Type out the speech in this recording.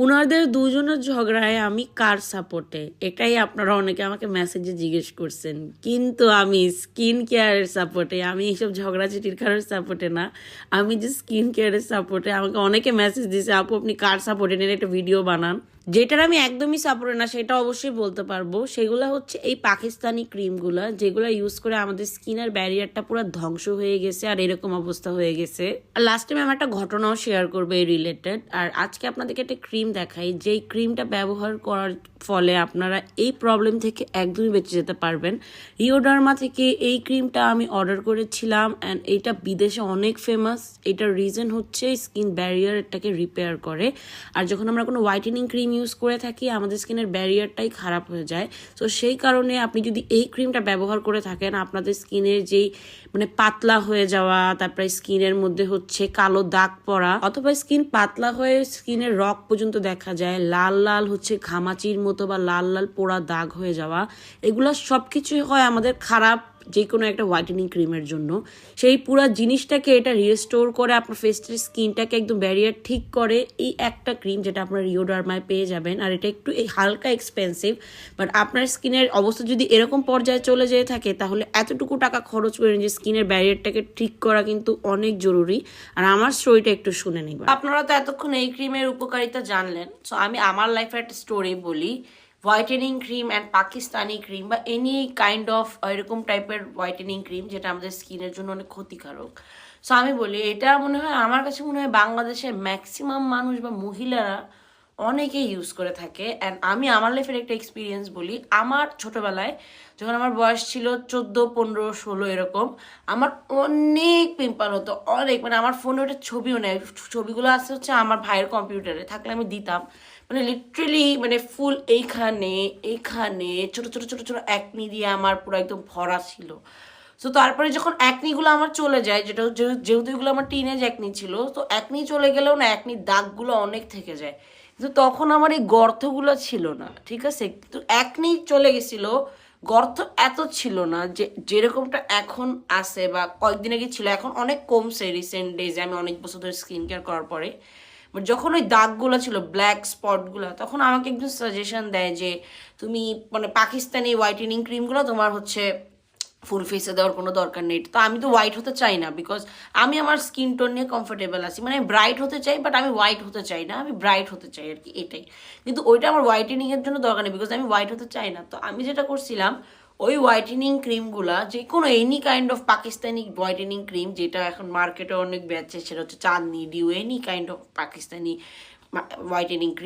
উনাদের দুজনের ঝগড়ায় আমি কার সাপোর্টে, এটাই আপনারা অনেকে আমাকে মেসেজে জিজ্ঞেস করছেন। কিন্তু আমি স্কিন কেয়ারের সাপোর্টে, আমি এইসব ঝগড়াঝাটির কারোর সাপোর্টে না, আমি যে স্কিন কেয়ারের সাপোর্টে। আমাকে অনেকে মেসেজ দিয়েছে, আপু আপনি কার সাপোর্টে নেন, একটা ভিডিও বানান। যেটার আমি একদমই সাপোর্টে না সেটা অবশ্যই বলতে পারবো। সেগুলো হচ্ছে এই পাকিস্তানি ক্রিমগুলো, যেগুলো ইউজ করে আমাদের স্কিনের ব্যারিয়ারটা পুরো ধ্বংস হয়ে গেছে আর এরকম অবস্থা হয়ে গেছে। আর লাস্ট টাইম আমি একটা ঘটনাও শেয়ার করবো এই রিলেটেড। আর আজকে আপনাদেরকে একটা ক্রিম দেখাই, যেই ক্রিমটা ব্যবহার করার ফলে আপনারা এই প্রবলেম থেকে একদমই বেঁচে যেতে পারবেন। রিওডার্মা থেকে এই ক্রিমটা আমি অর্ডার করেছিলাম অ্যান্ড এইটা বিদেশে অনেক ফেমাস। এটার রিজন হচ্ছে স্কিন ব্যারিয়ারটাকে রিপেয়ার করে। আর যখন আমরা কোনো হোয়াইটেনিং ক্রিম ইউজ করে থাকি আমাদের স্কিনের ব্যারিয়ারটাই খারাপ হয়ে যায়। তো সেই কারণে আপনি যদি এই ক্রিমটা ব্যবহার করে থাকেন, আপনাদের স্কিনের যেই পাতলা হয়ে যাওয়া, তারপরে স্কিনের মধ্যে হচ্ছে কালো দাগ পড়া, অথবা স্কিন পাতলা হয়ে স্কিনের রক পর্যন্ত দেখা যায়, লাল লাল হচ্ছে ঘামাচির মতো বা লাল লাল পোড়া দাগ হয়ে যাওয়া, এগুলো সবকিছুই হয় আমাদের খারাপ যে কোনো একটা হোয়াইটেনিং ক্রিমের জন্য। সেই পুরো জিনিসটাকে এটা রিস্টোর করে আপনার ফেসের স্কিনটাকে একদম ব্যারিয়ার ঠিক করে এই একটা ক্রিম, যেটা আপনার রিওডার্মায় পেয়ে যাবেন। আর এটা একটু হালকা এক্সপেন্সিভ, বাট আপনার স্কিনের অবস্থা যদি এরকম পর্যায়ে চলে যেয়ে থাকে তাহলে এতটুকু টাকা খরচ করে যে স্কিনের ব্যারিয়ারটাকে ঠিক করা কিন্তু অনেক জরুরি। আর আমার স্টোরিটা একটু শুনে নিবা। আপনারা তো এতক্ষণ এই ক্রিমের উপকারিতা জানলেন, সো আমি আমার লাইফের একটা স্টোরি বলি। Whitening cream and Pakistani cream বা এনি কাইন্ড অফ এরকম টাইপের হোয়াইটেনিং ক্রিম যেটা আমাদের স্কিনের জন্য অনেক ক্ষতিকারক। সো আমি বলি, এটা মনে হয় আমার কাছে মনে হয় বাংলাদেশের ম্যাক্সিমাম মানুষ বা মহিলারা অনেকেই ইউজ করে থাকে। অ্যান্ড আমি আমার লাইফের একটা এক্সপিরিয়েন্স বলি। আমার ছোটোবেলায় যখন আমার বয়স ছিল 14, 15, 16 এরকম, আমার অনেক পিম্পল হতো, অনেক। আমার ফোনে ওটা ছবিও নেই, ছবিগুলো আসছে হচ্ছে আমার ভাইয়ের কম্পিউটারে, থাকলে আমি দিতাম। লিটারেলি ফুল এইখানে এইখানে ছোট ছোট ছোট ছোট অ্যাকনি দিয়ে আমার পুরো একদম ভরা ছিল। সো তারপরে যখন অ্যাকনিগুলো আমার চলে যায়, যেটা যেহেতু এগুলো আমার টিনেজ অ্যাকনি ছিল, তো অ্যাকনি চলে গেলেও না অ্যাকনির দাগগুলো অনেক থেকে যায়। কিন্তু তখন আমার এই গর্তগুলো ছিল না, ঠিক আছে? কিন্তু অ্যাকনি চলে গেছিলো, গর্ত এত ছিল না যে যেরকমটা এখন আছে বা কয়েকদিন আগে ছিল। এখন অনেক কমছে রিসেন্ট ডেজে, আমি অনেক বছর ধরে স্কিন কেয়ার করার পরে। বাট যখন ওই দাগগুলো ছিল, ব্ল্যাক স্পটগুলো, তখন আমাকে একজন সাজেশন দেয় যে তুমি পাকিস্তানি হোয়াইটেনিং ক্রিমগুলো তোমার হচ্ছে ফুল ফেসে দেওয়ার কোনো দরকার নেই। তো আমি তো হোয়াইট হতে চাই না, বিকজ আমি আমার স্কিন টোন নিয়ে কমফোর্টেবল আছি। ব্রাইট হতে চাই, বাট আমি হোয়াইট হতে চাই না, আমি ব্রাইট হতে চাই আর কি, এটাই। কিন্তু ওইটা আমার হোয়াইটেনিংয়ের জন্য দরকার নেই, বিকজ আমি হোয়াইট হতে চাই না। তো আমি যেটা করছিলাম, ওই হোয়াইটেনিং ক্রিমগুলা যে কোনো any kind of Pakistani whitening cream, যেটা এখন মার্কেটে অনেক বেচে, সেটা হচ্ছে Chandni, Dew, any kind of Pakistani whitening cream.